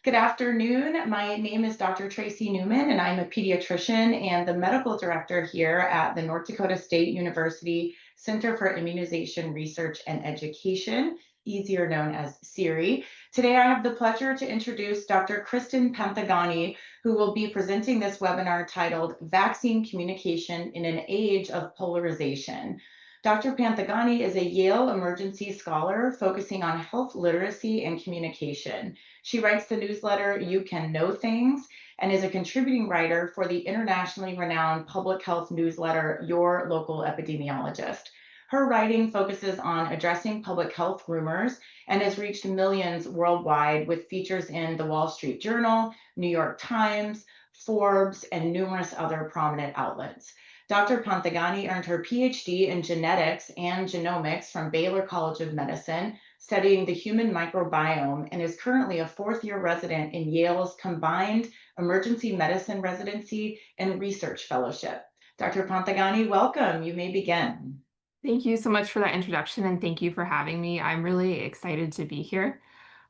Good afternoon. My name is Dr. Tracy Newman, and I'm a pediatrician and the medical director here at the North Dakota State University Center for Immunization Research and Education, easier known as CIRI. Today, I have the pleasure to introduce Dr. Kristen Panthagani, who will be presenting this webinar titled Vaccine Communication in an Age of Polarization. Dr. Panthagani is a Yale Emergency Scholar focusing on health literacy and communication. She writes the newsletter You Can Know Things and is a contributing writer for the internationally renowned public health newsletter Your Local Epidemiologist. Her writing focuses on addressing public health rumors and has reached millions worldwide with features in the Wall Street Journal, New York Times, Forbes, and numerous other prominent outlets. Dr. Panthagani earned her PhD in genetics and genomics from Baylor College of Medicine, studying the human microbiome, and is currently a fourth-year resident in Yale's combined emergency medicine residency and research fellowship. Dr. Panthagani, welcome. You may begin. Thank you so much for that introduction, and thank you for having me. I'm really excited to be here.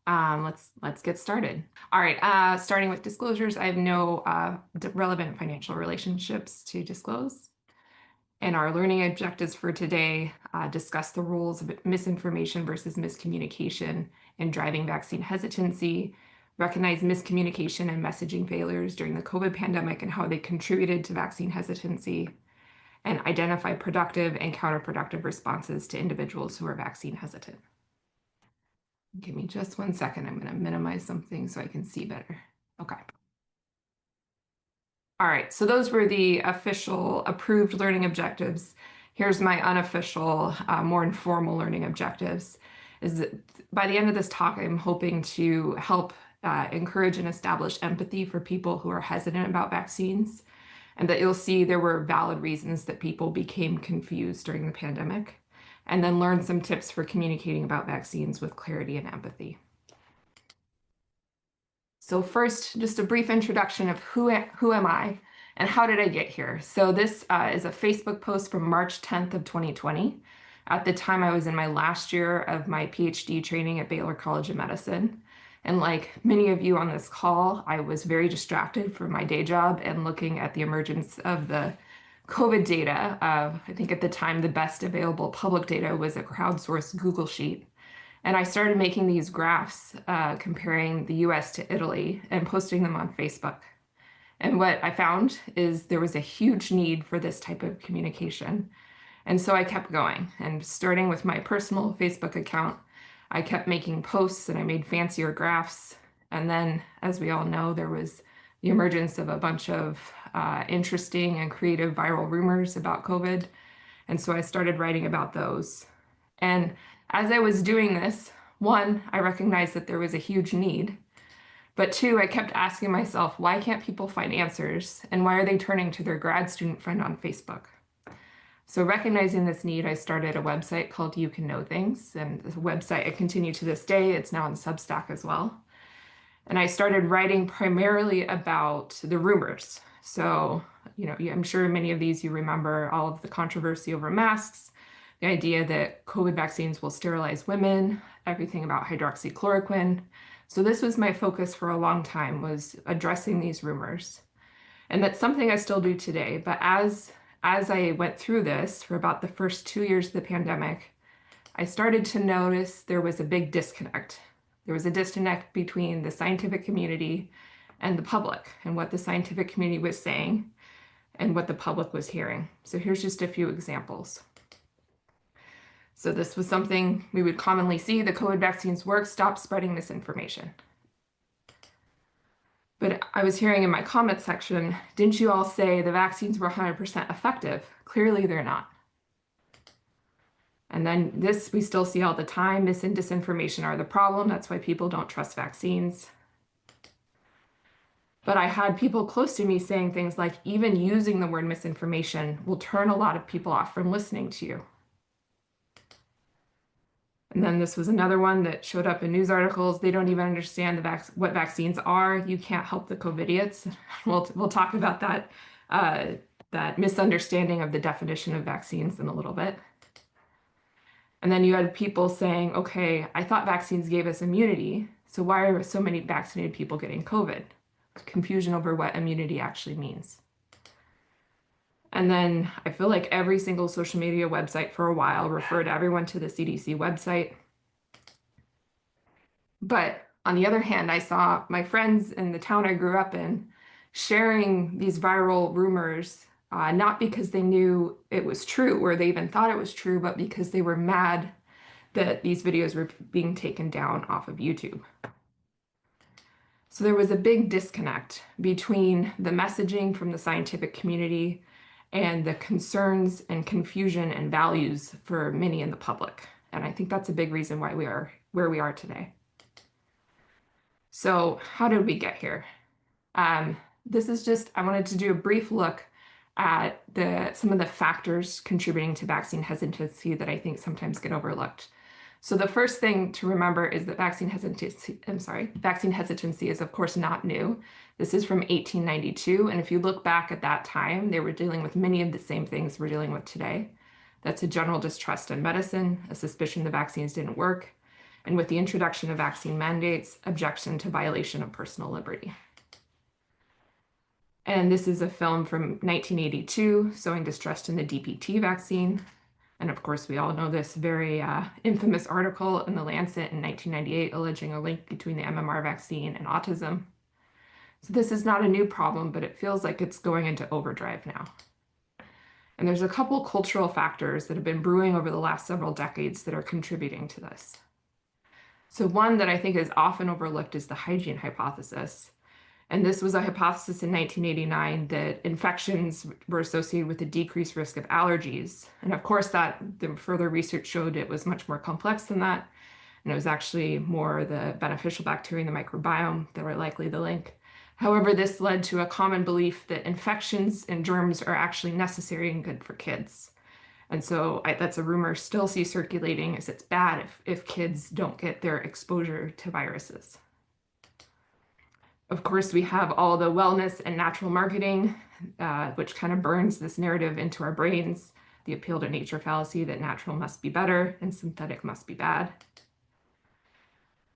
Let's get started. All right, starting with disclosures, I have no relevant financial relationships to disclose. And our learning objectives for today discuss the rules of misinformation versus miscommunication in driving vaccine hesitancy, recognize miscommunication and messaging failures during the COVID pandemic and how they contributed to vaccine hesitancy, and identify productive and counterproductive responses to individuals who are vaccine hesitant. Give me just 1 second. I'm going to minimize something so I can see better. Okay. All right, so those were the official approved learning objectives. Here's my unofficial, more informal learning objectives. Is that by the end of this talk, I'm hoping to help encourage and establish empathy for people who are hesitant about vaccines, and that you'll see there were valid reasons that people became confused during the pandemic, and then learn some tips for communicating about vaccines with clarity and empathy. So first, just a brief introduction of who am I and how did I get here? So this is a Facebook post from March 10th of 2020. At the time, I was in my last year of my PhD training at Baylor College of Medicine. And like many of you on this call, I was very distracted from my day job and looking at the emergence of the COVID data. I think at the time, the best available public data was a crowdsourced Google Sheet. And I started making these graphs comparing the US to Italy and posting them on Facebook. And what I found is there was a huge need for this type of communication. And so I kept going. And starting with my personal Facebook account, I kept making posts and I made fancier graphs. And then, as we all know, there was the emergence of a bunch of interesting and creative viral rumors about COVID. And so I started writing about those. And as I was doing this, one, I recognized that there was a huge need. But two, I kept asking myself, why can't people find answers? And why are they turning to their grad student friend on Facebook? So recognizing this need, I started a website called You Can Know Things. And the website, I continue to this day. It's now on Substack as well. And I started writing primarily about the rumors. So, I'm sure many of these you remember all of the controversy over masks, the idea that COVID vaccines will sterilize women, everything about hydroxychloroquine. So this was my focus for a long time, was addressing these rumors. And that's something I still do today. But as I went through this for about the first 2 years of the pandemic, I started to notice there was a big disconnect. There was a disconnect between the scientific community and the public, and what the scientific community was saying and what the public was hearing. So here's just a few examples. So this was something we would commonly see: the COVID vaccines work, stop spreading misinformation. But I was hearing in my comment section, didn't you all say the vaccines were 100% effective? Clearly they're not. And then this we still see all the time: mis and disinformation are the problem. That's why people don't trust vaccines. But I had people close to me saying things like, even using the word misinformation will turn a lot of people off from listening to you. And then this was another one that showed up in news articles. They don't even understand what vaccines are. You can't help the COVIDiots. We'll talk about that misunderstanding of the definition of vaccines in a little bit. And then you had people saying, okay, I thought vaccines gave us immunity, So why are so many vaccinated people getting COVID? Confusion over what immunity actually means. And then I feel like every single social media website for a while referred everyone to the CDC website. But on the other hand, I saw my friends in the town I grew up in sharing these viral rumors, not because they knew it was true or they even thought it was true, but because they were mad that these videos were being taken down off of YouTube. So there was a big disconnect between the messaging from the scientific community and the concerns and confusion and values for many in the public. And I think that's a big reason why we are where we are today. So how did we get here? This is just, I wanted to do a brief look at some of the factors contributing to vaccine hesitancy that I think sometimes get overlooked. So the first thing to remember is that vaccine hesitancy is of course not new. This is from 1892, and if you look back at that time, they were dealing with many of the same things we're dealing with today. That's a general distrust in medicine, a suspicion the vaccines didn't work, and with the introduction of vaccine mandates, objection to violation of personal liberty. And this is a film from 1982 showing distrust in the DPT vaccine. And of course, we all know this very infamous article in The Lancet in 1998 alleging a link between the MMR vaccine and autism. So this is not a new problem, but it feels like it's going into overdrive now. And there's a couple cultural factors that have been brewing over the last several decades that are contributing to this. So one that I think is often overlooked is the hygiene hypothesis. And this was a hypothesis in 1989 that infections were associated with a decreased risk of allergies. And of course, the further research showed it was much more complex than that. And it was actually more the beneficial bacteria in the microbiome that were likely the link. However, this led to a common belief that infections and germs are actually necessary and good for kids. And so that's a rumor still see circulating, is it's bad if kids don't get their exposure to viruses. Of course, we have all the wellness and natural marketing, which kind of burns this narrative into our brains, the appeal to nature fallacy that natural must be better and synthetic must be bad.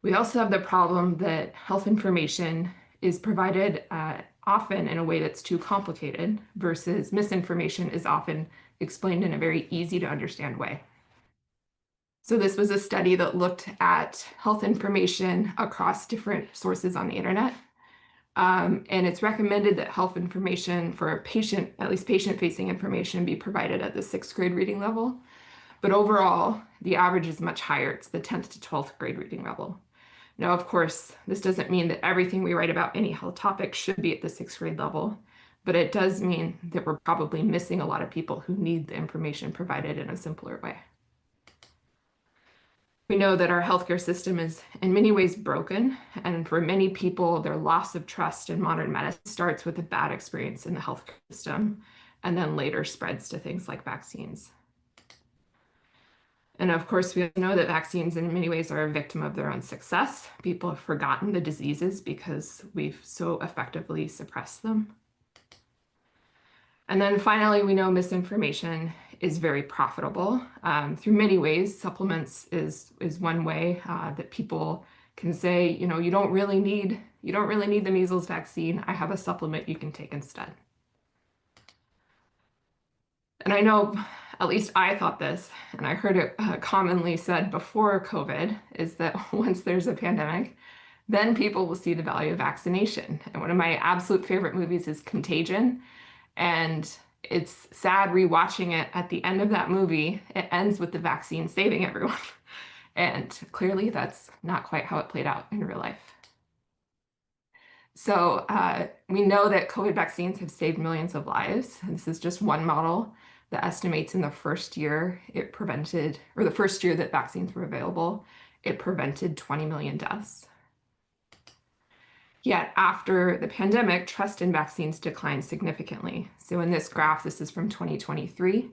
We also have the problem that health information is provided often in a way that's too complicated versus misinformation is often explained in a very easy to understand way. So this was a study that looked at health information across different sources on the internet. And it's recommended that health information for a patient, at least patient-facing information, be provided at the 6th grade reading level. But overall, the average is much higher. It's the 10th to 12th grade reading level. Now, of course, this doesn't mean that everything we write about any health topic should be at the 6th grade level, but it does mean that we're probably missing a lot of people who need the information provided in a simpler way. We know that our healthcare system is in many ways broken, and for many people, their loss of trust in modern medicine starts with a bad experience in the healthcare system, and then later spreads to things like vaccines. And of course, we know that vaccines in many ways are a victim of their own success. People have forgotten the diseases because we've so effectively suppressed them. And then finally, we know misinformation is very profitable through many ways. Supplements is one way that people can say, you know, you don't really need the measles vaccine. I have a supplement you can take instead. And I know, at least I thought this, and I heard it commonly said before COVID, is that once there's a pandemic, then people will see the value of vaccination. And one of my absolute favorite movies is Contagion. And it's sad rewatching it. At the end of that movie, it ends with the vaccine saving everyone. And clearly that's not quite how it played out in real life. So we know that COVID vaccines have saved millions of lives. And this is just one model that estimates in the first year it prevented, or the first year that vaccines were available, it prevented 20 million deaths. Yet after the pandemic, trust in vaccines declined significantly. So in this graph, this is from 2023,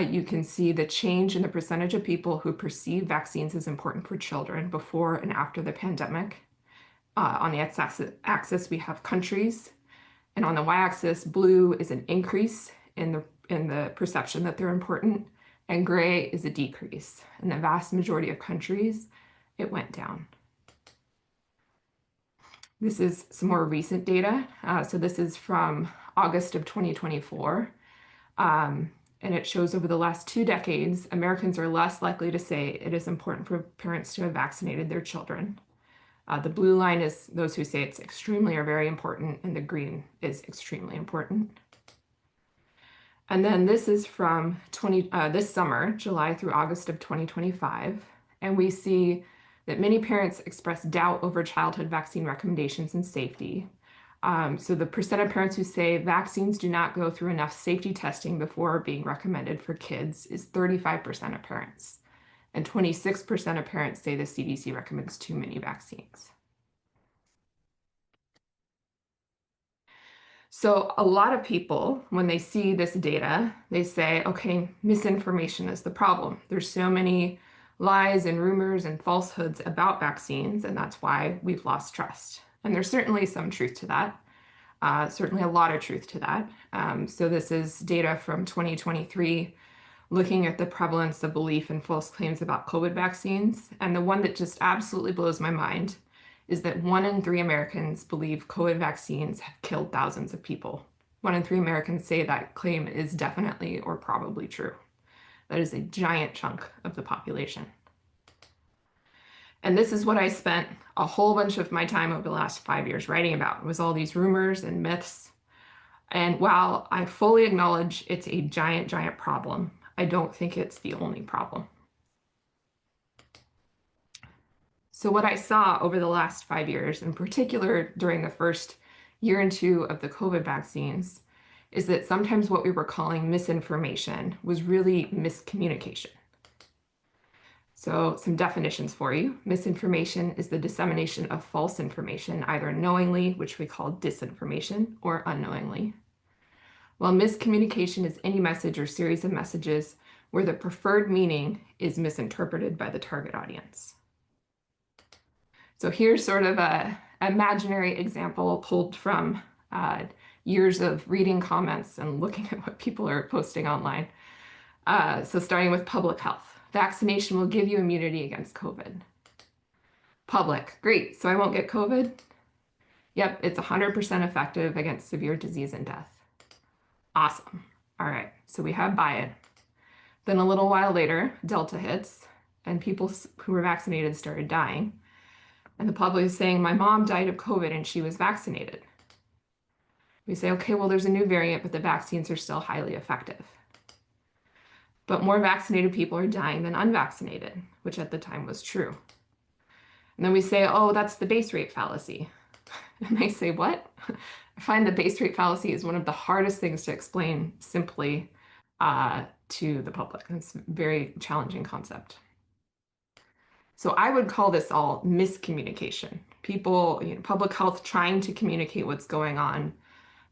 you can see the change in the percentage of people who perceive vaccines as important for children before and after the pandemic. On the x-axis, we have countries, and on the y-axis, blue is an increase in the perception that they're important, and gray is a decrease. In the vast majority of countries, it went down. This is some more recent data. So this is from August of 2024. And it shows over the last 2 decades, Americans are less likely to say it is important for parents to have vaccinated their children. The blue line is those who say it's extremely or very important, and the green is extremely important. And then this is from this summer, July through August of 2025. And we see that many parents express doubt over childhood vaccine recommendations and safety. So the percent of parents who say vaccines do not go through enough safety testing before being recommended for kids is 35% of parents. And 26% of parents say the CDC recommends too many vaccines. So a lot of people, when they see this data, they say, okay, misinformation is the problem. There's so many lies and rumors and falsehoods about vaccines, and that's why we've lost trust. And there's certainly some truth to that. Certainly a lot of truth to that. So this is data from 2023, looking at the prevalence of belief in false claims about COVID vaccines. And the one that just absolutely blows my mind is that 1 in 3 Americans believe COVID vaccines have killed thousands of people. 1 in 3 Americans say that claim is definitely or probably true. That is a giant chunk of the population. And this is what I spent a whole bunch of my time over the last 5 years writing about, was all these rumors and myths. And while I fully acknowledge it's a giant, giant problem, I don't think it's the only problem. So what I saw over the last 5 years, in particular during the first year and 2 of the COVID vaccines, is that sometimes what we were calling misinformation was really miscommunication. So some definitions for you. Misinformation is the dissemination of false information, either knowingly, which we call disinformation, or unknowingly. While miscommunication is any message or series of messages where the preferred meaning is misinterpreted by the target audience. So here's sort of an imaginary example pulled from years of reading comments and looking at what people are posting online. So starting with public health. Vaccination will give you immunity against COVID. Public, great, so I won't get COVID? Yep, it's 100% effective against severe disease and death. Awesome. All right, so we have buy-in. Then a little while later, Delta hits, and people who were vaccinated started dying. And the public is saying, my mom died of COVID and she was vaccinated. We say, okay, well, there's a new variant, but the vaccines are still highly effective. But more vaccinated people are dying than unvaccinated, which at the time was true. And then we say, oh, that's the base rate fallacy. And they say, what? I find the base rate fallacy is one of the hardest things to explain simply to the public. It's a very challenging concept. So I would call this all miscommunication. People, public health trying to communicate what's going on,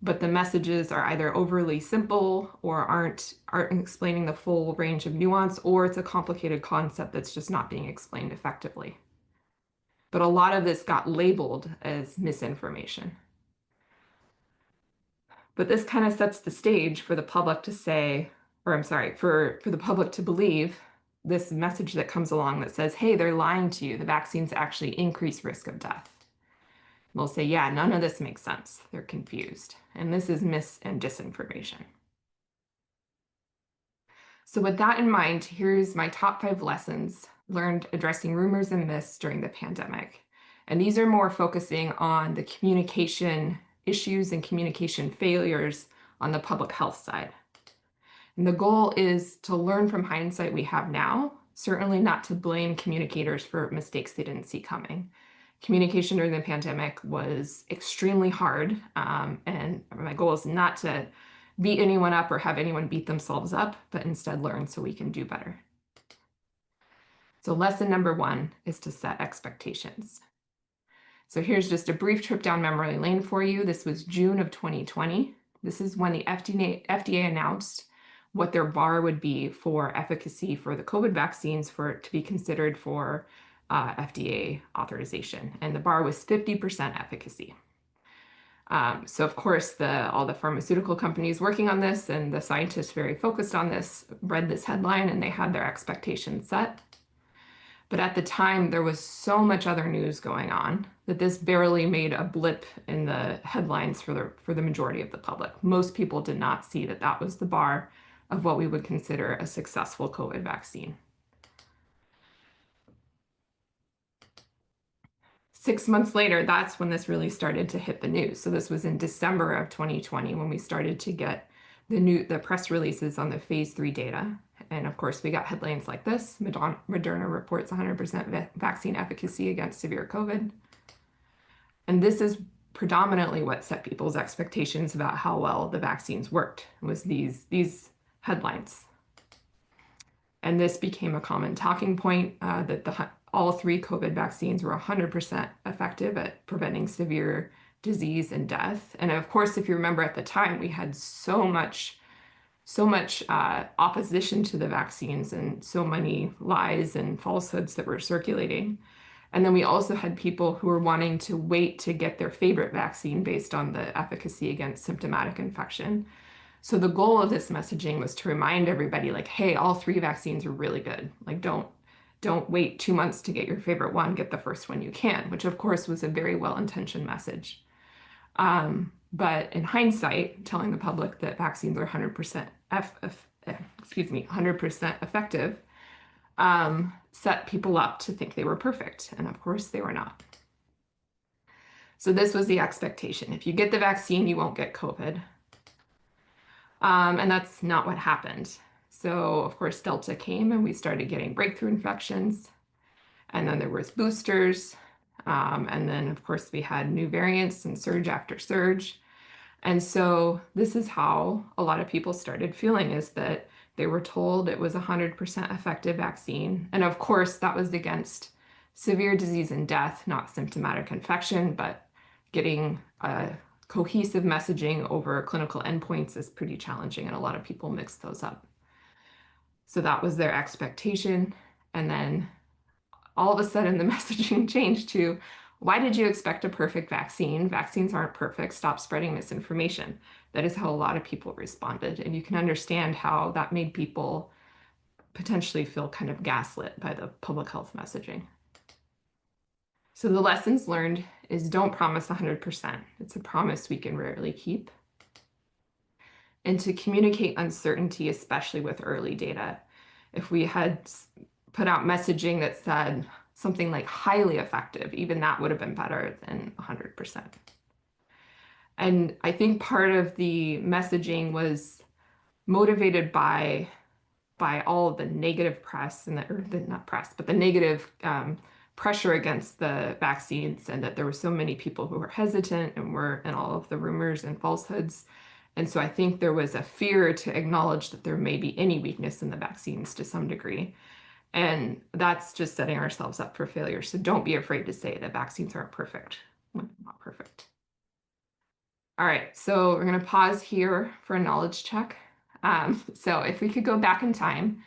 but the messages are either overly simple or aren't explaining the full range of nuance, or it's a complicated concept that's just not being explained effectively. But a lot of this got labeled as misinformation. But this kind of sets the stage for the public to say, or I'm sorry, for the public to believe this message that comes along that says, hey, they're lying to you. The vaccines actually increase risk of death. They'll say, yeah, none of this makes sense. They're confused. And this is mis and disinformation. So with that in mind, here's my top 5 lessons learned addressing rumors and myths during the pandemic. And these are more focusing on the communication issues and communication failures on the public health side. And the goal is to learn from hindsight we have now, certainly not to blame communicators for mistakes they didn't see coming. Communication during the pandemic was extremely hard, and my goal is not to beat anyone up or have anyone beat themselves up, but instead learn so we can do better. So lesson number 1 is to set expectations. So here's just a brief trip down memory lane for you. This was June of 2020. This is when the FDA announced what their bar would be for efficacy for the COVID vaccines for it to be considered for FDA authorization. And the bar was 50% efficacy. So of course, all the pharmaceutical companies working on this and the scientists very focused on this read this headline and they had their expectations set. But at the time, there was so much other news going on that this barely made a blip in the headlines for the majority of the public. Most people did not see that that was the bar of what we would consider a successful COVID vaccine. 6 months later, that's when this really started to hit the news. So this was in December of 2020 when we started to get the press releases on the phase 3 data. And of course, we got headlines like this: Moderna reports 100% vaccine efficacy against severe COVID. And this is predominantly what set people's expectations about how well the vaccines worked, was these headlines. And this became a common talking point that all 3 COVID vaccines were 100% effective at preventing severe disease and death. And of course, if you remember at the time, we had so much opposition to the vaccines and so many lies and falsehoods that were circulating. And then we also had people who were wanting to wait to get their favorite vaccine based on the efficacy against symptomatic infection. So the goal of this messaging was to remind everybody, like, hey, all 3 vaccines are really good. Like, don't wait 2 months to get your favorite one, get the first one you can, which of course was a very well-intentioned message. But in hindsight, telling the public that vaccines are 100% 100% effective set people up to think they were perfect. And of course they were not. So this was the expectation. If you get the vaccine, you won't get COVID. And that's not what happened. So of course, Delta came and we started getting breakthrough infections. And then there was boosters. And then of course we had new variants and surge after surge. And so this is how a lot of people started feeling, is that they were told it was 100% effective vaccine. And of course, that was against severe disease and death, not symptomatic infection, but getting cohesive messaging over clinical endpoints is pretty challenging, and a lot of people mix those up. So that was their expectation. And then all of a sudden the messaging changed to, why did you expect a perfect vaccine? Vaccines aren't perfect. Stop spreading misinformation. That is how a lot of people responded. And you can understand how that made people potentially feel kind of gaslit by the public health messaging. So the lessons learned is, don't promise 100%. It's a promise we can rarely keep. And to communicate uncertainty, especially with early data. If we had put out messaging that said something like highly effective, even that would have been better than 100%. And I think part of the messaging was motivated by all of the negative press and not press, but the negative pressure against the vaccines, and that there were so many people who were hesitant and all of the rumors and falsehoods. And so I think there was a fear to acknowledge that there may be any weakness in the vaccines to some degree. And that's just setting ourselves up for failure. So don't be afraid to say that vaccines aren't perfect. Not perfect. All right, so we're going to pause here for a knowledge check. So if we could go back in time,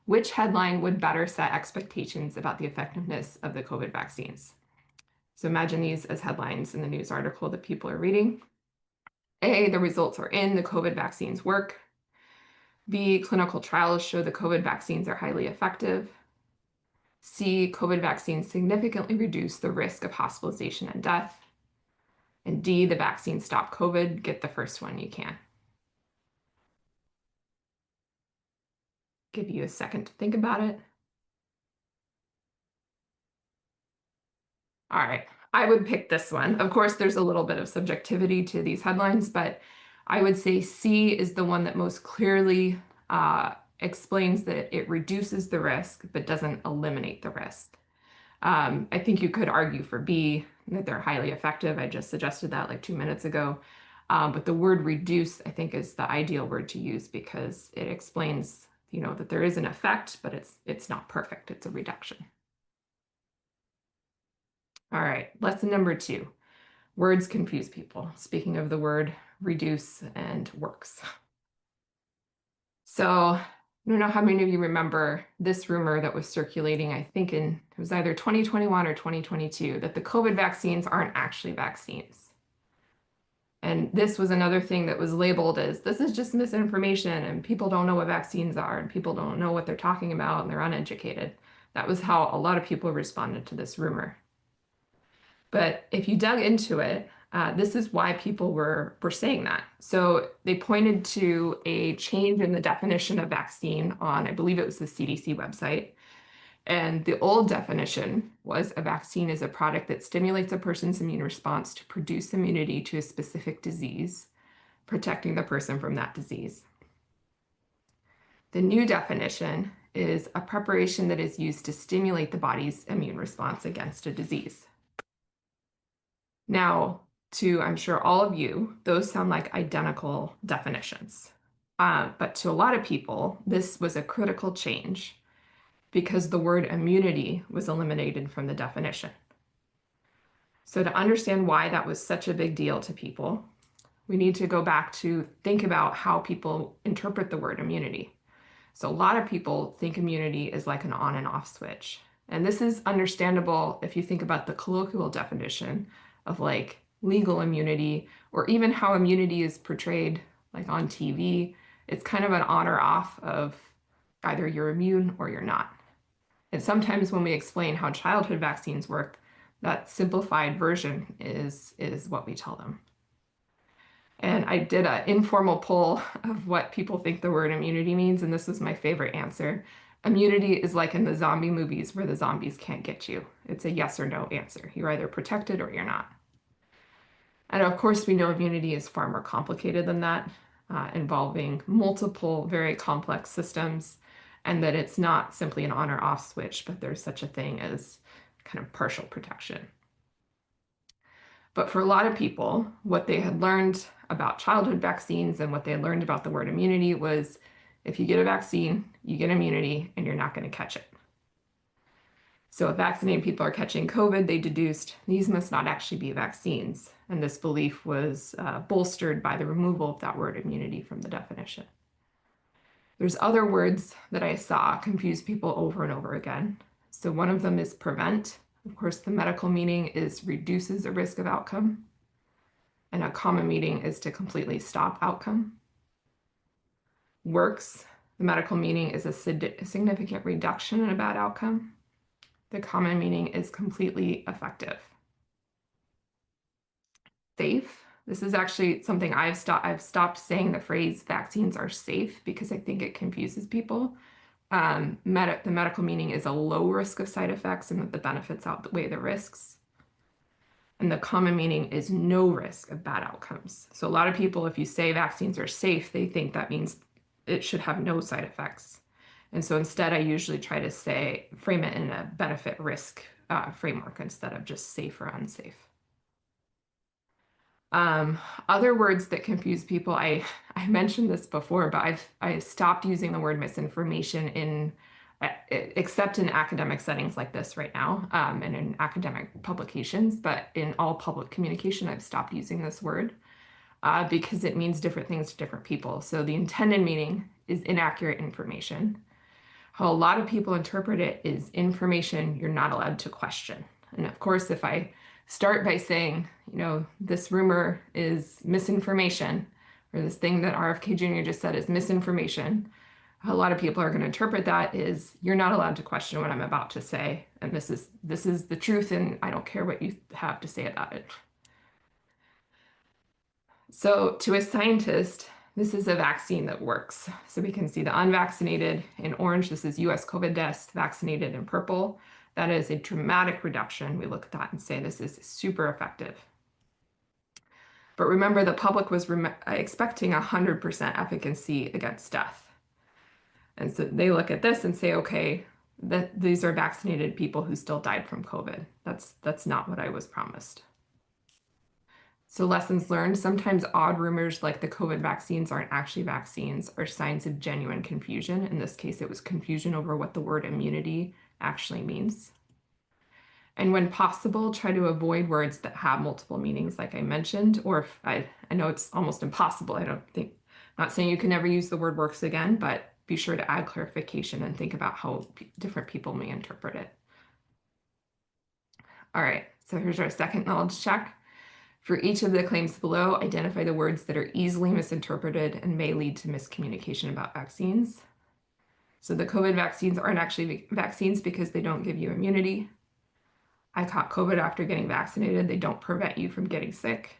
which headline would better set expectations about the effectiveness of the COVID vaccines? So imagine these as headlines in the news article that people are reading. A, the results are in, the COVID vaccines work. B, clinical trials show the COVID vaccines are highly effective. C, COVID vaccines significantly reduce the risk of hospitalization and death. And D, the vaccines stop COVID. Get the first one you can. Give you a second to think about it. All right, I would pick this one. Of course, there's a little bit of subjectivity to these headlines, but I would say C is the one that most clearly explains that it reduces the risk, but doesn't eliminate the risk. I think you could argue for B, that they're highly effective. I just suggested that like 2 minutes ago. But the word reduce, I think, is the ideal word to use, because it explains, that there is an effect, but it's not perfect. It's a reduction. All right, lesson number 2. Words confuse people. Speaking of the word reduce and works. So I don't know how many of you remember this rumor that was circulating, I think it was either 2021 or 2022, that the COVID vaccines aren't actually vaccines. And this was another thing that was labeled as, this is just misinformation, and people don't know what vaccines are, and people don't know what they're talking about, and they're uneducated. That was how a lot of people responded to this rumor. But if you dug into it, this is why people were saying that. So they pointed to a change in the definition of vaccine on, I believe it was the CDC website. And the old definition was a vaccine is a product that stimulates a person's immune response to produce immunity to a specific disease, protecting the person from that disease. The new definition is a preparation that is used to stimulate the body's immune response against a disease. Now, to, I'm sure all of you, those sound like identical definitions. But to a lot of people, this was a critical change because the word immunity was eliminated from the definition. So to understand why that was such a big deal to people, we need to go back to think about how people interpret the word immunity. So a lot of people think immunity is like an on and off switch. And this is understandable if you think about the colloquial definition of like legal immunity, or even how immunity is portrayed like on TV. It's kind of an on or off of either you're immune or you're not. And sometimes when we explain how childhood vaccines work, that simplified version is what we tell them. And I did an informal poll of what people think the word immunity means, and this was my favorite answer. Immunity is like in the zombie movies where the zombies can't get you. It's a yes or no answer. You're either protected or you're not. And of course, we know immunity is far more complicated than that, involving multiple very complex systems, and that it's not simply an on or off switch, but there's such a thing as kind of partial protection. But for a lot of people, what they had learned about childhood vaccines and what they had learned about the word immunity was if you get a vaccine, you get immunity and you're not going to catch it. So if vaccinated people are catching COVID, they deduced these must not actually be vaccines. And this belief was bolstered by the removal of that word immunity from the definition. There's other words that I saw confuse people over and over again. So one of them is prevent. Of course, the medical meaning is reduces the risk of outcome. And a common meaning is to completely stop outcome. Works, the medical meaning is a significant reduction in a bad outcome. The common meaning is completely effective. Safe. This is actually something I've stopped saying the phrase vaccines are safe because I think it confuses people. The medical meaning is a low risk of side effects and that the benefits outweigh the risks. And the common meaning is no risk of bad outcomes. So a lot of people, if you say vaccines are safe, they think that means it should have no side effects. And so instead, I usually try to frame it in a benefit risk framework instead of just safe or unsafe. Other words that confuse people, I mentioned this before, but I stopped using the word misinformation except in academic settings like this right now, and in academic publications, but in all public communication, I've stopped using this word because it means different things to different people. So the intended meaning is inaccurate information. How a lot of people interpret it is information you're not allowed to question. And of course, if I start by saying, this rumor is misinformation, or this thing that RFK Jr. just said is misinformation, a lot of people are going to interpret that as you're not allowed to question what I'm about to say, and this is the truth, and I don't care what you have to say about it. So to a scientist, this is a vaccine that works. So we can see the unvaccinated in orange. This is US COVID deaths, vaccinated in purple. That is a dramatic reduction. We look at that and say this is super effective. But remember, the public was expecting 100% efficacy against death. And so they look at this and say, okay, these are vaccinated people who still died from COVID. That's not what I was promised. So lessons learned, sometimes odd rumors like the COVID vaccines aren't actually vaccines are signs of genuine confusion. In this case, it was confusion over what the word immunity actually means. And when possible, try to avoid words that have multiple meanings, like I mentioned, or if I know it's almost impossible. I'm not saying you can never use the word works again, but be sure to add clarification and think about how different people may interpret it. All right, so here's our second knowledge check. For each of the claims below, identify the words that are easily misinterpreted and may lead to miscommunication about vaccines. So the COVID vaccines aren't actually vaccines because they don't give you immunity. I caught COVID after getting vaccinated. They don't prevent you from getting sick.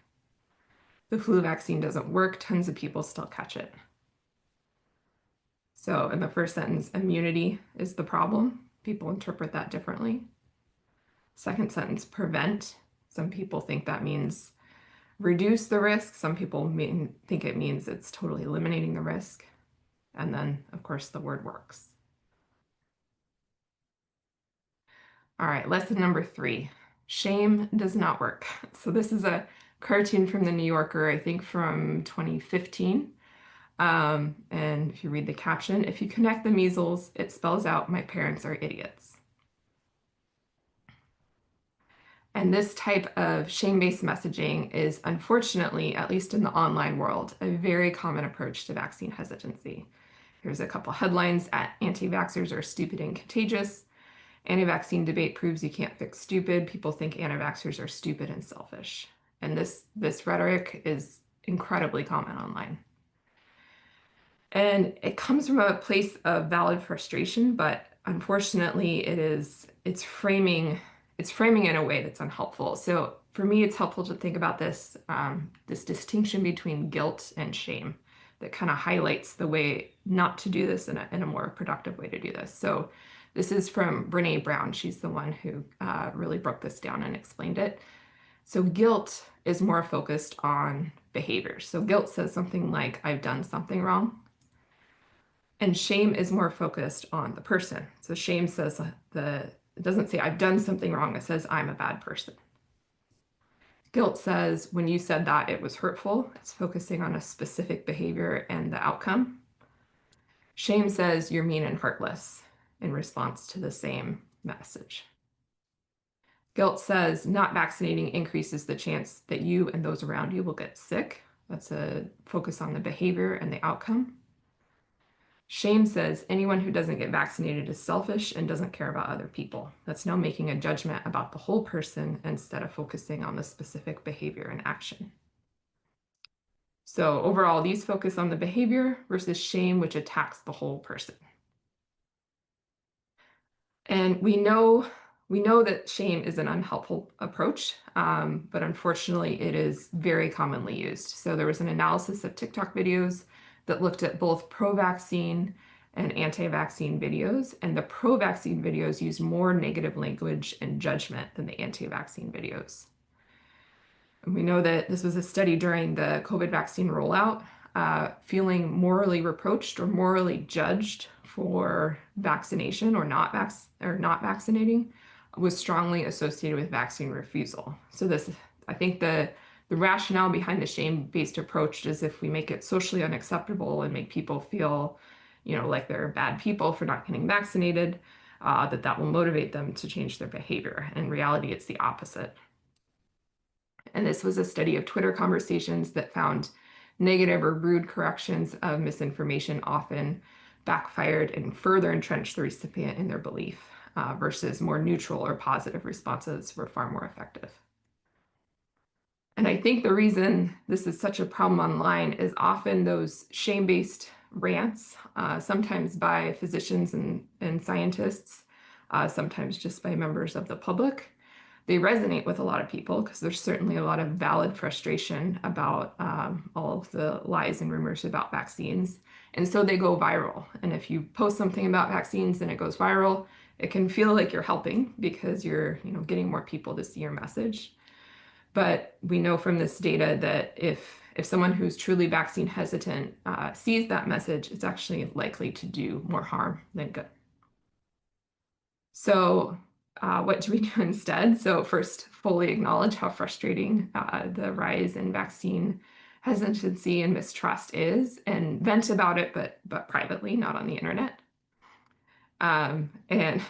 The flu vaccine doesn't work. Tons of people still catch it. So in the first sentence, immunity is the problem. People interpret that differently. Second sentence, prevent. Some people think that means reduce the risk. Some people think it means it's totally eliminating the risk. And then, of course, the word works. All right, lesson number 3. Shame does not work. So this is a cartoon from the New Yorker, I think from 2015. And if you read the caption, if you connect the measles, it spells out my parents are idiots. And this type of shame-based messaging is unfortunately, at least in the online world, a very common approach to vaccine hesitancy. Here's a couple headlines. Anti-vaxxers are stupid and contagious. Anti-vaccine debate proves you can't fix stupid. People think anti-vaxxers are stupid and selfish. And this rhetoric is incredibly common online. And it comes from a place of valid frustration, but unfortunately it's framing in a way that's unhelpful. So for me, it's helpful to think about this distinction between guilt and shame that kind of highlights the way not to do this in a more productive way to do this. So this is from Brene Brown. She's the one who really broke this down and explained it. So guilt is more focused on behavior. So guilt says something like, I've done something wrong. And shame is more focused on the person. So shame says it doesn't say I've done something wrong. It says I'm a bad person. Guilt says when you said that it was hurtful. It's focusing on a specific behavior and the outcome. Shame says you're mean and heartless in response to the same message. Guilt says not vaccinating increases the chance that you and those around you will get sick. That's a focus on the behavior and the outcome. Shame says anyone who doesn't get vaccinated is selfish and doesn't care about other people. That's now making a judgment about the whole person instead of focusing on the specific behavior and action. So overall, these focus on the behavior versus shame, which attacks the whole person. And we know that shame is an unhelpful approach, but unfortunately, it is very commonly used. So there was an analysis of TikTok videos that looked at both pro-vaccine and anti-vaccine videos, and the pro-vaccine videos used more negative language and judgment than the anti-vaccine videos. And we know that this was a study during the COVID vaccine rollout. Feeling morally reproached or morally judged for vaccination or not vaccinating was strongly associated with vaccine refusal. So I think the rationale behind the shame-based approach is if we make it socially unacceptable and make people feel, like they're bad people for not getting vaccinated, that will motivate them to change their behavior. In reality, it's the opposite. And this was a study of Twitter conversations that found negative or rude corrections of misinformation often backfired and further entrenched the recipient in their belief, versus more neutral or positive responses were far more effective. And I think the reason this is such a problem online is often those shame-based rants, sometimes by physicians and scientists, sometimes just by members of the public. They resonate with a lot of people because there's certainly a lot of valid frustration about all of the lies and rumors about vaccines. And so they go viral. And if you post something about vaccines and it goes viral, it can feel like you're helping because you're getting more people to see your message. But we know from this data that if someone who's truly vaccine hesitant sees that message, it's actually likely to do more harm than good. So what do we do instead? So first, fully acknowledge how frustrating the rise in vaccine hesitancy and mistrust is, and vent about it, but privately, not on the internet. And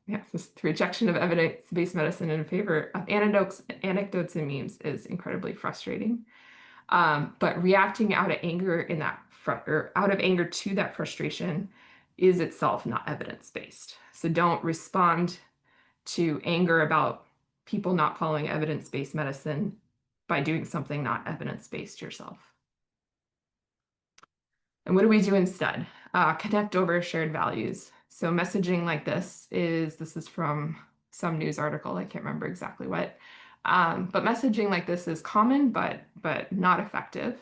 yeah, this rejection of evidence-based medicine in favor of anecdotes and memes is incredibly frustrating. But reacting out of anger to that frustration is itself not evidence-based. So don't respond to anger about people not following evidence-based medicine by doing something not evidence-based yourself. And what do we do instead? Connect over shared values. So messaging like this is from some news article. I can't remember exactly what. But messaging like this is common, but not effective.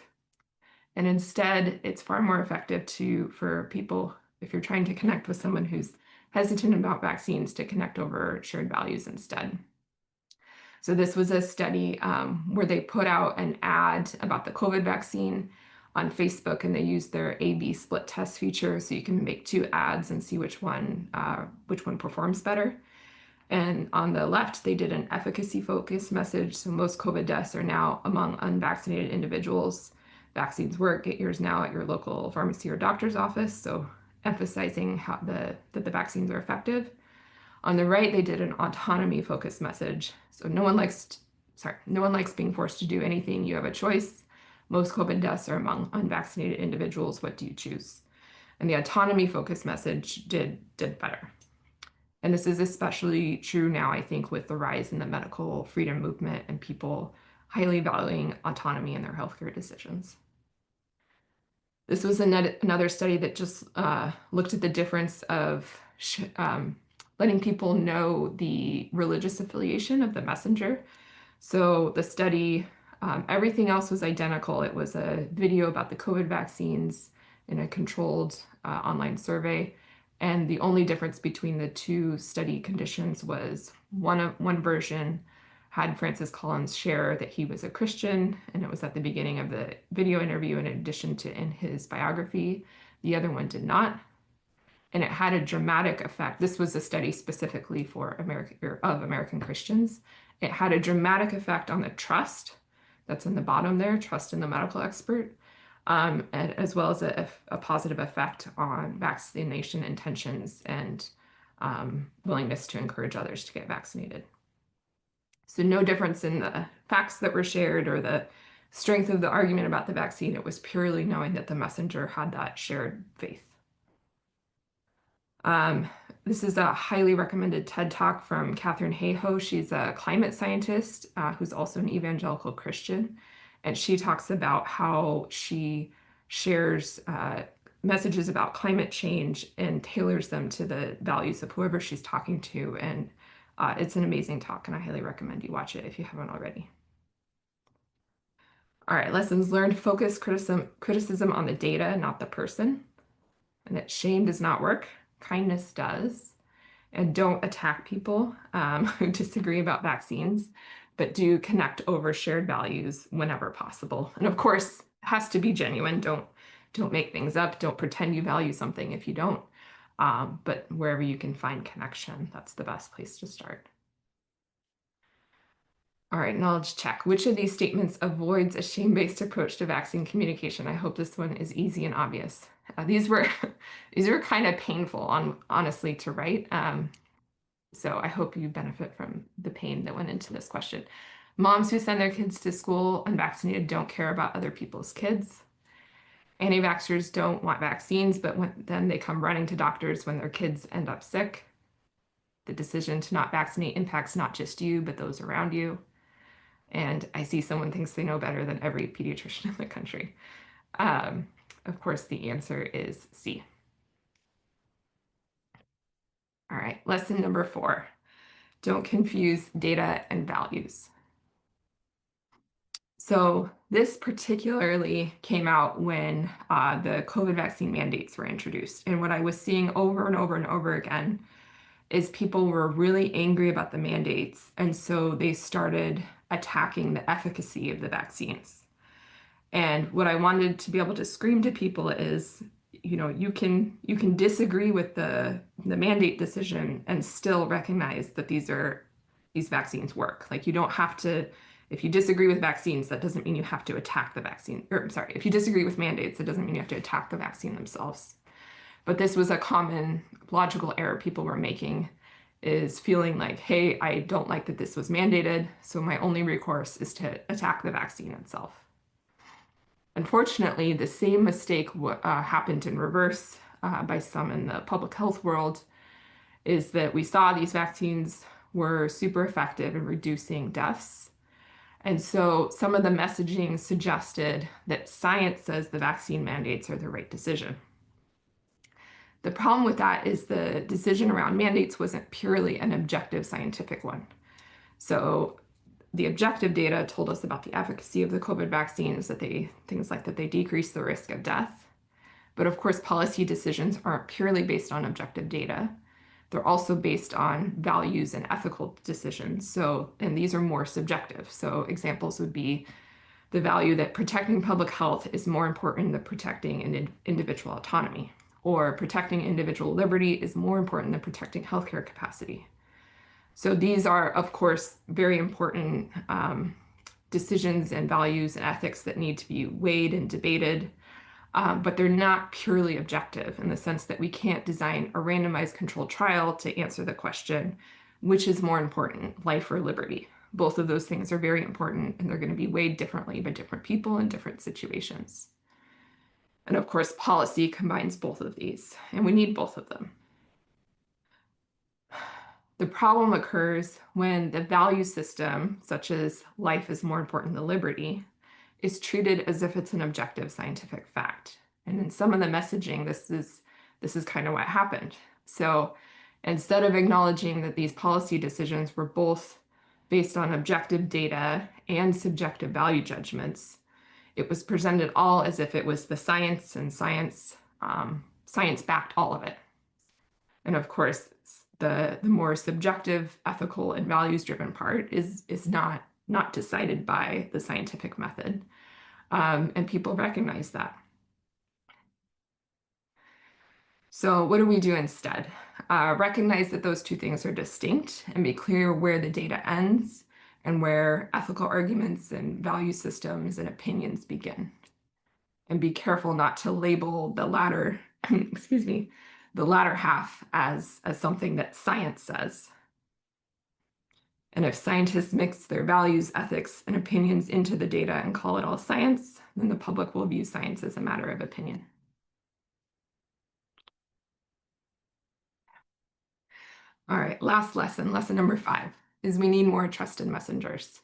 And instead, it's far more effective for people, if you're trying to connect with someone who's hesitant about vaccines, to connect over shared values instead. So this was a study where they put out an ad about the COVID vaccine on Facebook, and they used their A/B split test feature, so you can make 2 ads and see which one performs better. And on the left, they did an efficacy focused message. So most COVID deaths are now among unvaccinated individuals. Vaccines work. Get yours now at your local pharmacy or doctor's office. So emphasizing that the vaccines are effective. On the right, they did an autonomy focused message. So no one likes being forced to do anything. You have a choice. Most COVID deaths are among unvaccinated individuals. What do you choose? And the autonomy focused message did better. And this is especially true now, I think, with the rise in the medical freedom movement and people highly valuing autonomy in their healthcare decisions. This was another study that just looked at the difference of letting people know the religious affiliation of the messenger. So the study, everything else was identical. It was a video about the COVID vaccines in a controlled online survey. And the only difference between the 2 study conditions was one version had Francis Collins share that he was a Christian, and it was at the beginning of the video interview in addition to in his biography. The other one did not. And it had a dramatic effect. This was a study specifically for American Christians. It had a dramatic effect on the trust that's in the bottom there, trust in the medical expert, and as well as a positive effect on vaccination intentions and willingness to encourage others to get vaccinated. So no difference in the facts that were shared or the strength of the argument about the vaccine. It was purely knowing that the messenger had that shared faith. This is a highly recommended TED Talk from Katharine Hayhoe. She's a climate scientist who's also an evangelical Christian. And she talks about how she shares messages about climate change and tailors them to the values of whoever she's talking to. And it's an amazing talk, and I highly recommend you watch it if you haven't already. All right, lessons learned: focus criticism on the data, not the person. And that shame does not work. Kindness does. And don't attack people who disagree about vaccines, but do connect over shared values whenever possible. And of course, it has to be genuine. Don't make things up. Don't pretend you value something if you don't. But wherever you can find connection, that's the best place to start. All right, knowledge check. Which of these statements avoids a shame-based approach to vaccine communication? I hope this one is easy and obvious. These were kind of painful, honestly, to write. So I hope you benefit from the pain that went into this question. Moms who send their kids to school unvaccinated don't care about other people's kids. Anti-vaxxers don't want vaccines, but then they come running to doctors when their kids end up sick. The decision to not vaccinate impacts not just you, but those around you. And I see someone thinks they know better than every pediatrician in the country. Of course, the answer is C. All right, lesson number 4. Don't confuse data and values. So this particularly came out when the COVID vaccine mandates were introduced. And what I was seeing over and over and over again is people were really angry about the mandates. And so they started attacking the efficacy of the vaccines. And what I wanted to be able to scream to people is, you can disagree with the mandate decision and still recognize that these vaccines work. Like, you don't have to, if you disagree with vaccines, that doesn't mean you have to attack the vaccine. Or sorry, if you disagree with mandates, it doesn't mean you have to attack the vaccine themselves. But this was a common logical error people were making, is feeling like, hey, I don't like that this was mandated, so my only recourse is to attack the vaccine itself. Unfortunately, the same mistake happened in reverse by some in the public health world, is that we saw these vaccines were super effective in reducing deaths. And so some of the messaging suggested that science says the vaccine mandates are the right decision. The problem with that is the decision around mandates wasn't purely an objective scientific one. So the objective data told us about the efficacy of the COVID vaccines, that things like that they decrease the risk of death. But of course, policy decisions aren't purely based on objective data. They're also based on values and ethical decisions. So, and these are more subjective. So examples would be the value that protecting public health is more important than protecting an individual autonomy, or protecting individual liberty is more important than protecting healthcare capacity. So these are, of course, very important decisions and values and ethics that need to be weighed and debated, but they're not purely objective in the sense that we can't design a randomized controlled trial to answer the question, which is more important, life or liberty? Both of those things are very important, and they're going to be weighed differently by different people in different situations. And of course, policy combines both of these, and we need both of them. The problem occurs when the value system, such as life is more important than liberty, is treated as if it's an objective scientific fact. And in some of the messaging, this is kind of what happened. So instead of acknowledging that these policy decisions were both based on objective data and subjective value judgments, it was presented all as if it was the science, and science backed all of it. And of course, the more subjective, ethical, and values-driven part is not decided by the scientific method, and people recognize that. So what do we do instead? Recognize that those two things are distinct and be clear where the data ends and where ethical arguments and value systems and opinions begin. And be careful not to label the latter, excuse me, the latter half as something that science says. And if scientists mix their values, ethics, and opinions into the data and call it all science, then the public will view science as a matter of opinion. All right, last lesson, lesson number 5, is we need more trusted messengers.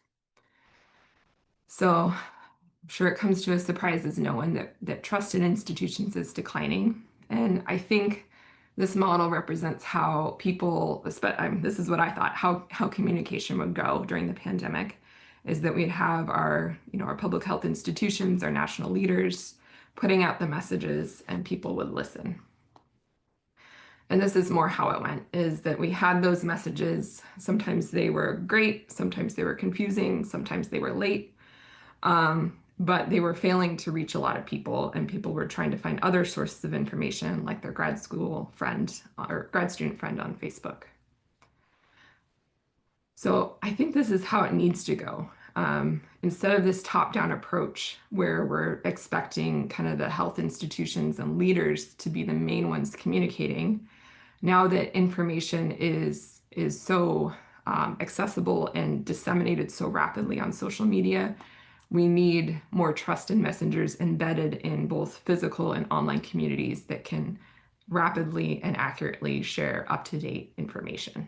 So I'm sure it comes to a surprise as no one that trust in institutions is declining. And I think this model represents how people, this is what I thought, how communication would go during the pandemic, is that we'd have our public health institutions, our national leaders putting out the messages, and people would listen. And this is more how it went, is that we had those messages. Sometimes they were great, sometimes they were confusing, sometimes they were late, but they were failing to reach a lot of people, and people were trying to find other sources of information, like their grad school friend or grad student friend on Facebook. So I think this is how it needs to go. Instead of this top-down approach where we're expecting kind of the health institutions and leaders to be the main ones communicating, now that information is so accessible and disseminated so rapidly on social media, we need more trusted messengers embedded in both physical and online communities that can rapidly and accurately share up-to-date information.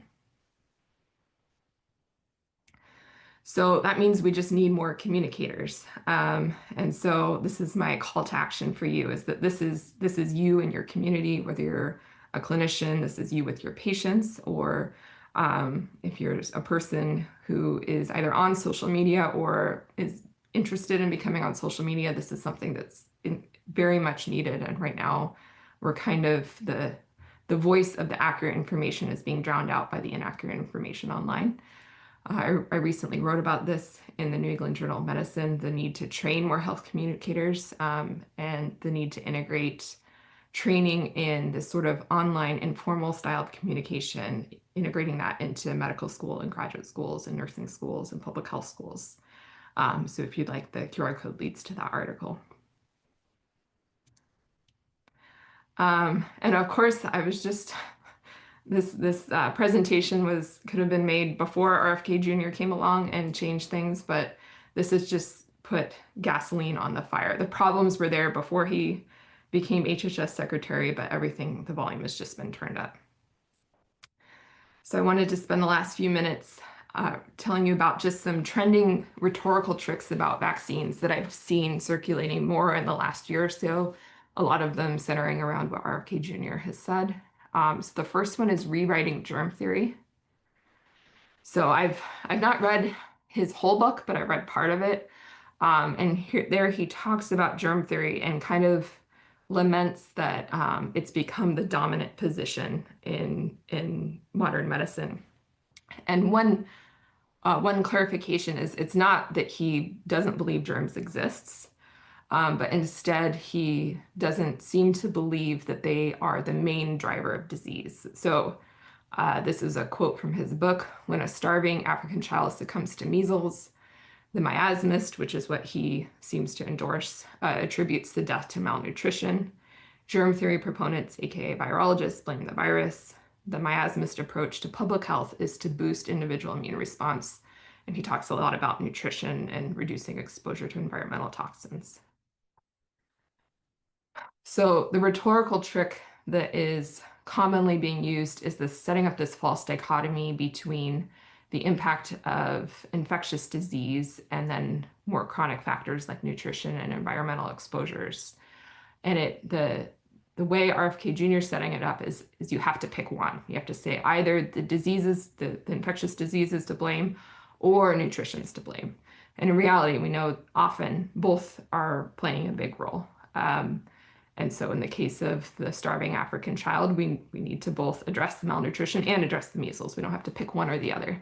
So that means we just need more communicators. And so this is my call to action for you, is that this is you in your community, whether you're a clinician, this is you with your patients, or if you're a person who is either on social media or is interested in becoming on social media, this is something that's very much needed. And right now, we're kind of the voice of the accurate information is being drowned out by the inaccurate information online. I recently wrote about this in the New England Journal of Medicine, the need to train more health communicators, and the need to integrate training in this sort of online informal style of communication, integrating that into medical school and graduate schools and nursing schools and public health schools. So if you'd like, the QR code leads to that article. And of course, I was just, this presentation could have been made before RFK Jr. came along and changed things, but this has just put gasoline on the fire. The problems were there before he became HHS secretary, but the volume has just been turned up. So I wanted to spend the last few minutes telling you about just some trending rhetorical tricks about vaccines that I've seen circulating more in the last year or so a lot of them centering around what RFK Jr. has said. So the first one is rewriting germ theory. So I've not read his whole book, but I read part of it. And there he talks about germ theory and kind of laments that it's become the dominant position in modern medicine. And one clarification is it's not that he doesn't believe germs exists, but instead he doesn't seem to believe that they are the main driver of disease. So this is a quote from his book: "When a starving African child succumbs to measles, the miasmist," which is what he seems to endorse, attributes the death to malnutrition. Germ theory proponents, aka virologists, blame the virus. The miasmist approach to public health is to boost individual immune response. And he talks a lot about nutrition and reducing exposure to environmental toxins. So the rhetorical trick that is commonly being used is this setting up this false dichotomy between the impact of infectious disease and then more chronic factors like nutrition and environmental exposures. And the way RFK Jr. is setting it up is you have to pick one. You have to say either the infectious disease is to blame or nutrition is to blame. And in reality, we know often both are playing a big role. And so in the case of the starving African child, we need to both address the malnutrition and address the measles. We don't have to pick one or the other.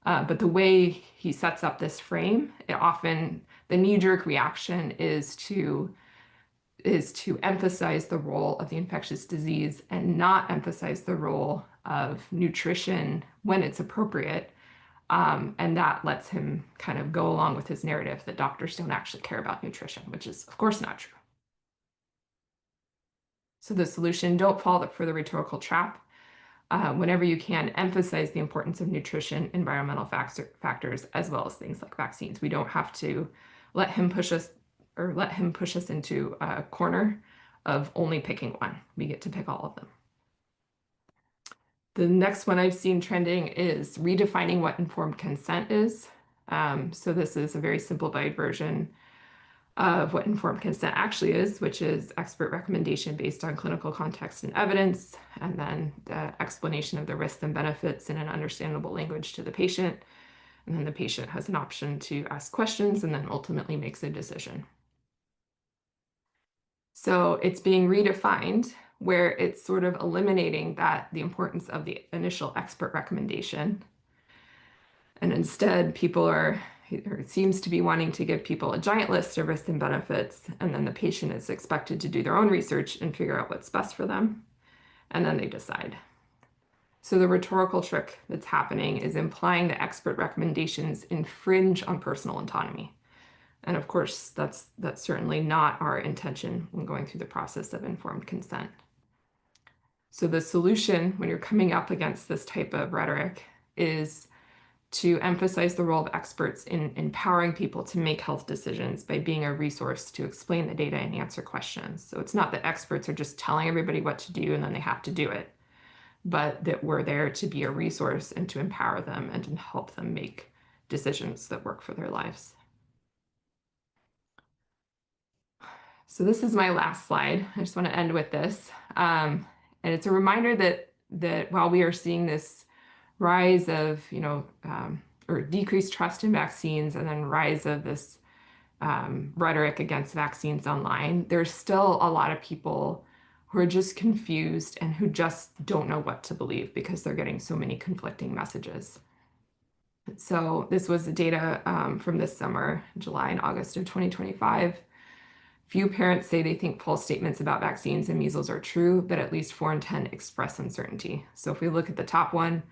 But the way he sets up this frame, the knee-jerk reaction is to emphasize the role of the infectious disease and not emphasize the role of nutrition when it's appropriate. And that lets him kind of go along with his narrative that doctors don't actually care about nutrition, which is, of course, not true. So the solution: don't fall for the rhetorical trap. Whenever you can, emphasize the importance of nutrition, environmental factors, as well as things like vaccines. We don't have to let him push us into a corner of only picking one. We get to pick all of them. The next one I've seen trending is redefining what informed consent is. So this is a very simplified version of what informed consent actually is, which is expert recommendation based on clinical context and evidence, and then the explanation of the risks and benefits in an understandable language to the patient. And then the patient has an option to ask questions and then ultimately makes a decision. So it's being redefined where it's sort of eliminating the importance of the initial expert recommendation. And instead, it seems to be wanting to give people a giant list of risks and benefits, and then the patient is expected to do their own research and figure out what's best for them, and then they decide. So the rhetorical trick that's happening is implying that expert recommendations infringe on personal autonomy. And of course, that's certainly not our intention when going through the process of informed consent. So the solution when you're coming up against this type of rhetoric is to emphasize the role of experts in empowering people to make health decisions by being a resource to explain the data and answer questions. So it's not that experts are just telling everybody what to do and then they have to do it, but that we're there to be a resource and to empower them and to help them make decisions that work for their lives. So this is my last slide. I just want to end with this. And it's a reminder that while we are seeing this rise of, or decreased trust in vaccines and then rise of this rhetoric against vaccines online, there's still a lot of people who are just confused and who just don't know what to believe because they're getting so many conflicting messages. So this was the data from this summer, July and August of 2025. Few parents say they think false statements about vaccines and measles are true, but at least 4 in 10 express uncertainty. So if we look at the top one,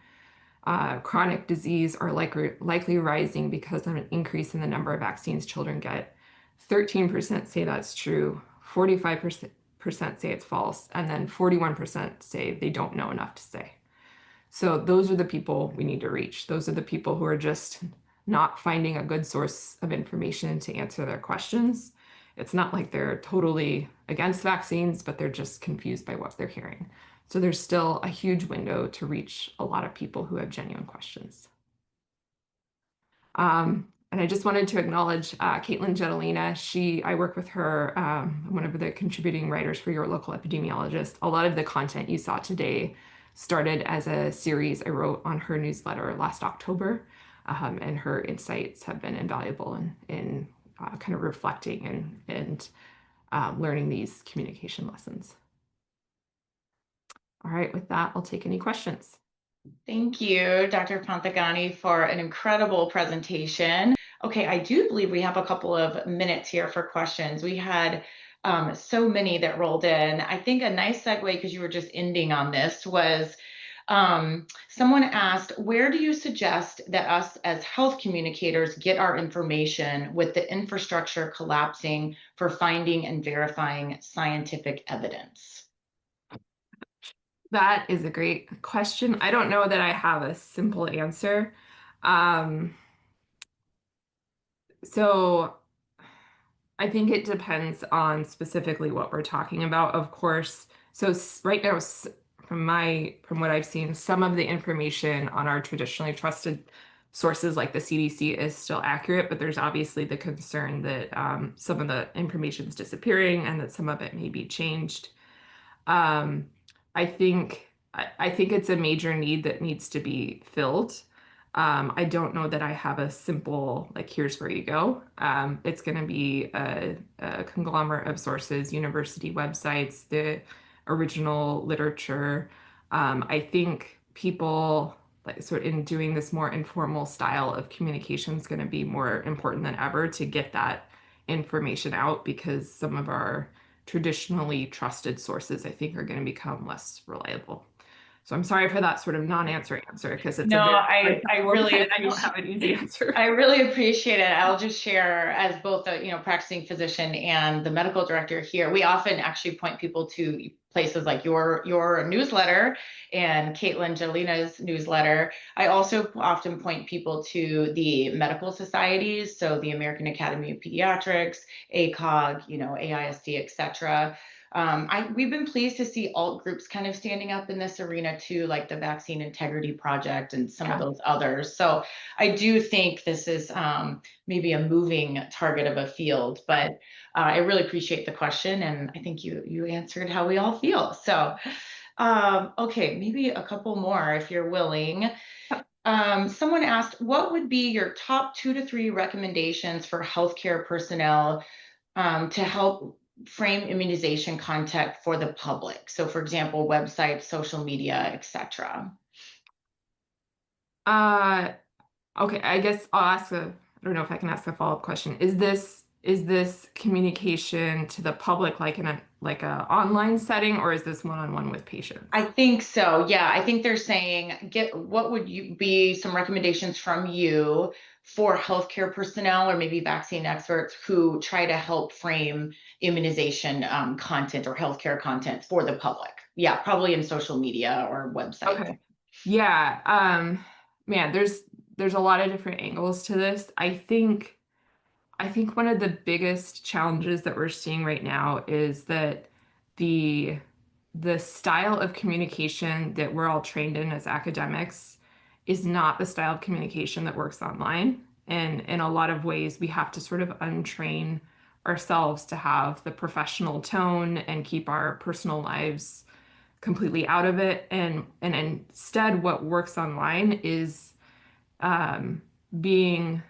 chronic disease are likely rising because of an increase in the number of vaccines children get. 13% say that's true, 45% say it's false, and then 41% say they don't know enough to say. So those are the people we need to reach. Those are the people who are just not finding a good source of information to answer their questions. It's not like they're totally against vaccines, but they're just confused by what they're hearing. So there's still a huge window to reach a lot of people who have genuine questions. And I just wanted to acknowledge Caitlin Jetelina. I work with her, one of the contributing writers for Your Local Epidemiologist. A lot of the content you saw today started as a series I wrote on her newsletter last October, and her insights have been invaluable in kind of reflecting and learning these communication lessons. All right, with that, I'll take any questions. Thank you, Dr. Panthagani, for an incredible presentation. Okay, I do believe we have a couple of minutes here for questions. We had so many that rolled in. I think a nice segue, because you were just ending on this, was someone asked, where do you suggest that us as health communicators get our information with the infrastructure collapsing for finding and verifying scientific evidence? That is a great question. I don't know that I have a simple answer. So I think it depends on specifically what we're talking about, of course. So right now, from what I've seen, some of the information on our traditionally trusted sources like the CDC is still accurate, but there's obviously the concern that some of the information is disappearing and that some of it may be changed. Um, I think it's a major need that needs to be filled. I don't know that I have a simple, like, here's where you go. It's going to be a conglomerate of sources, university websites, the original literature. I think people, like, sort of in doing this more informal style of communication is going to be more important than ever to get that information out, because some of our traditionally trusted sources, I think, are going to become less reliable. So I'm sorry for that sort of non-answer answer, because it's No, a very I really I don't have an easy answer. I really appreciate it. I'll just share, as both a practicing physician and the medical director here, we often actually point people to places like your newsletter and Caitlin Jelina's newsletter. I also often point people to the medical societies, so the American Academy of Pediatrics, ACOG, AISD, etc. We've been pleased to see alt groups kind of standing up in this arena too, like the Vaccine Integrity Project and some of those others. So I do think this is maybe a moving target of a field, but I really appreciate the question, and I think you answered how we all feel. So, okay, maybe a couple more if you're willing. Someone asked, what would be your top 2 to 3 recommendations for healthcare personnel to help frame immunization content for the public? So, for example, websites, social media, etc. Okay, I guess I don't know if I can ask a follow-up question. Is this communication to the public like in a online setting, or is this one-on-one with patients? I think so. Yeah, I think they're saying, what would you be some recommendations from you for healthcare personnel or maybe vaccine experts who try to help frame immunization content or healthcare content for the public? Yeah, probably in social media or websites. Okay. Yeah. Man, there's a lot of different angles to this. I think one of the biggest challenges that we're seeing right now is that the the style of communication that we're all trained in as academics is not the style of communication that works online. And in a lot of ways, we have to sort of untrain ourselves to have the professional tone and keep our personal lives completely out of it. And instead, what works online is um, being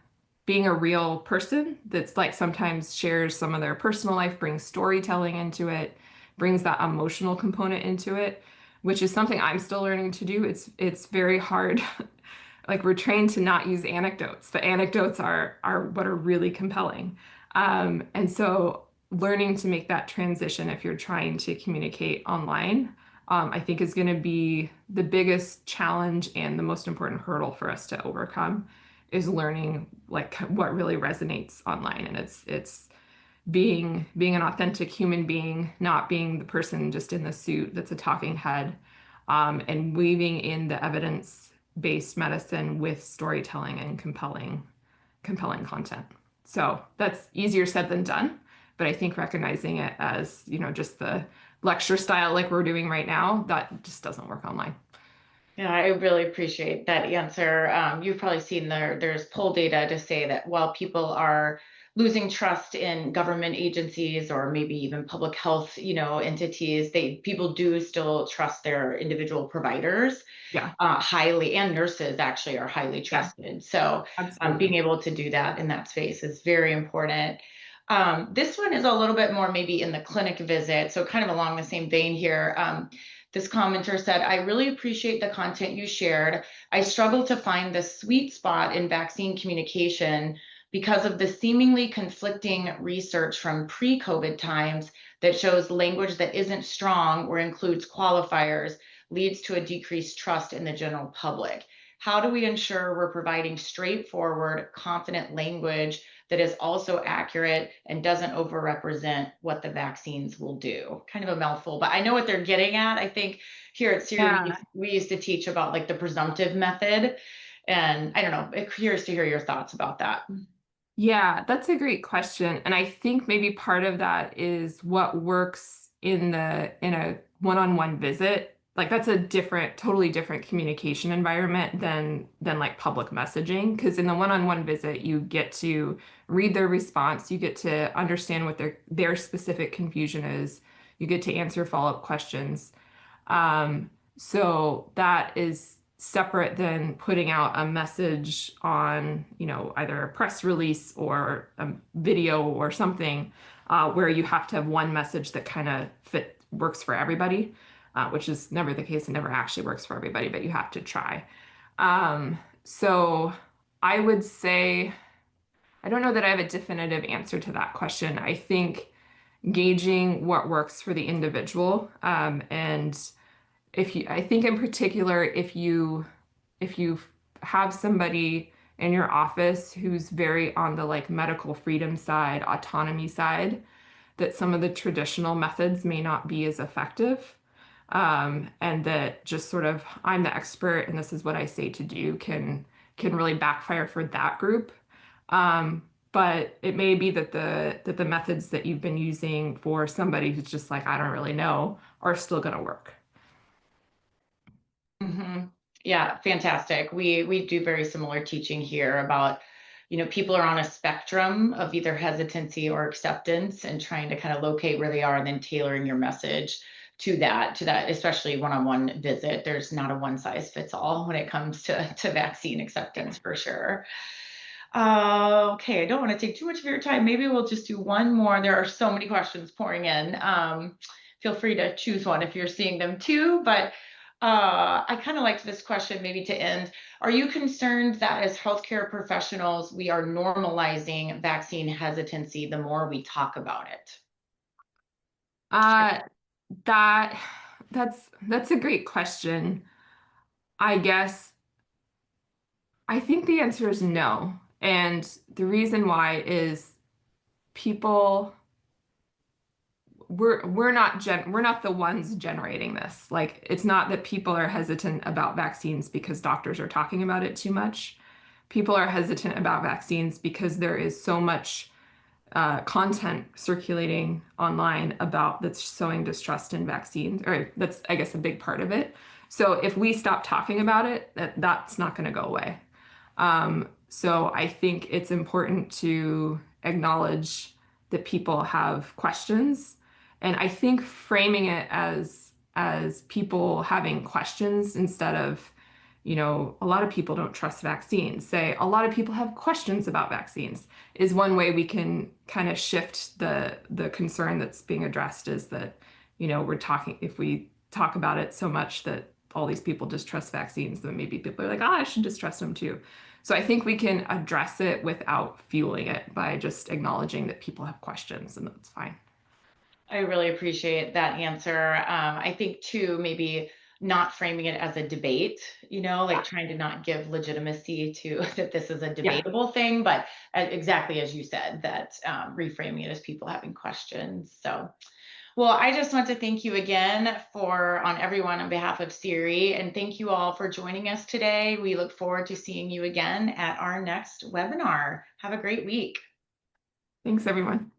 being a real person that's like sometimes shares some of their personal life, brings storytelling into it, brings that emotional component into it, which is something I'm still learning to do. It's very hard. Like, we're trained to not use anecdotes. The anecdotes are what are really compelling. And so learning to make that transition if you're trying to communicate online, I think is going to be the biggest challenge and the most important hurdle for us to overcome, is learning like what really resonates online. And it's being an authentic human being, not being the person just in the suit that's a talking head, and weaving in the evidence-based medicine with storytelling and compelling content. So that's easier said than done, but I think recognizing it as, just the lecture style like we're doing right now, that just doesn't work online. Yeah, I really appreciate that answer. You've probably seen there's poll data to say that while people are losing trust in government agencies or maybe even public health, entities, people do still trust their individual providers Yeah, highly, and nurses actually are highly yeah, trusted. So being absolutely. able to do that in that space is very important. This one is a little bit more maybe in the clinic visit, so kind of along the same vein here. This commenter said, I really appreciate the content you shared. I struggle to find the sweet spot in vaccine communication because of the seemingly conflicting research from pre-COVID times that shows language that isn't strong or includes qualifiers leads to a decreased trust in the general public. How do we ensure we're providing straightforward, confident language that is also accurate and doesn't overrepresent what the vaccines will do? Kind of a mouthful, but I know what they're getting at. I think here at SEER, Yeah. we used to teach about like the presumptive method. And I don't know, curious to hear your thoughts about that. Yeah, that's a great question. And I think maybe part of that is what works in a one-on-one visit. Like that's a totally different communication environment than like public messaging. Because in the one-on-one visit, you get to read their response, you get to understand what their specific confusion is, you get to answer follow-up questions. So that is separate than putting out a message on, either a press release or a video or something, where you have to have one message that kind of works for everybody, which is never the case and never actually works for everybody, but you have to try. So I would say, I don't know that I have a definitive answer to that question. I think gauging what works for the individual, and I think in particular, if you have somebody in your office who's very on the like medical freedom side, autonomy side, that some of the traditional methods may not be as effective. And that just sort of I'm the expert and this is what I say to do can really backfire for that group. But it may be that the methods that you've been using for somebody who's just like, I don't really know, are still going to work. Yeah, fantastic. We do very similar teaching here about, people are on a spectrum of either hesitancy or acceptance and trying to kind of locate where they are and then tailoring your message to that, especially one-on-one visit. There's not a one size fits all when it comes to vaccine acceptance for sure. Okay, I don't want to take too much of your time. Maybe we'll just do one more. There are so many questions pouring in. Feel free to choose one if you're seeing them too, but I kind of liked this question maybe to end. Are you concerned that as healthcare professionals, we are normalizing vaccine hesitancy the more we talk about it? Uh, that that's a great question. I guess I think the answer is no. And the reason why is people we're not the ones generating this. Like it's not that people are hesitant about vaccines because doctors are talking about it too much. People are hesitant about vaccines because there is so much content circulating online about that's sowing distrust in vaccines, or that's, I guess, a big part of it. So if we stop talking about it, that's not going to go away. So I think it's important to acknowledge that people have questions, and I think framing it as people having questions instead of, a lot of people don't trust vaccines. Say a lot of people have questions about vaccines is one way we can kind of shift the concern that's being addressed is that, if we talk about it so much that all these people distrust vaccines, then maybe people are like, I should distrust them too. So I think we can address it without fueling it by just acknowledging that people have questions, and that's fine. I really appreciate that answer. I think too, maybe not framing it as a debate, like Yeah. trying to not give legitimacy to that this is a Yeah. debatable thing, but exactly as you said, that reframing it as people having questions. So, well, I just want to thank you again on everyone on behalf of Siri, and thank you all for joining us today. We look forward to seeing you again at our next webinar. Have a great week. Thanks, everyone.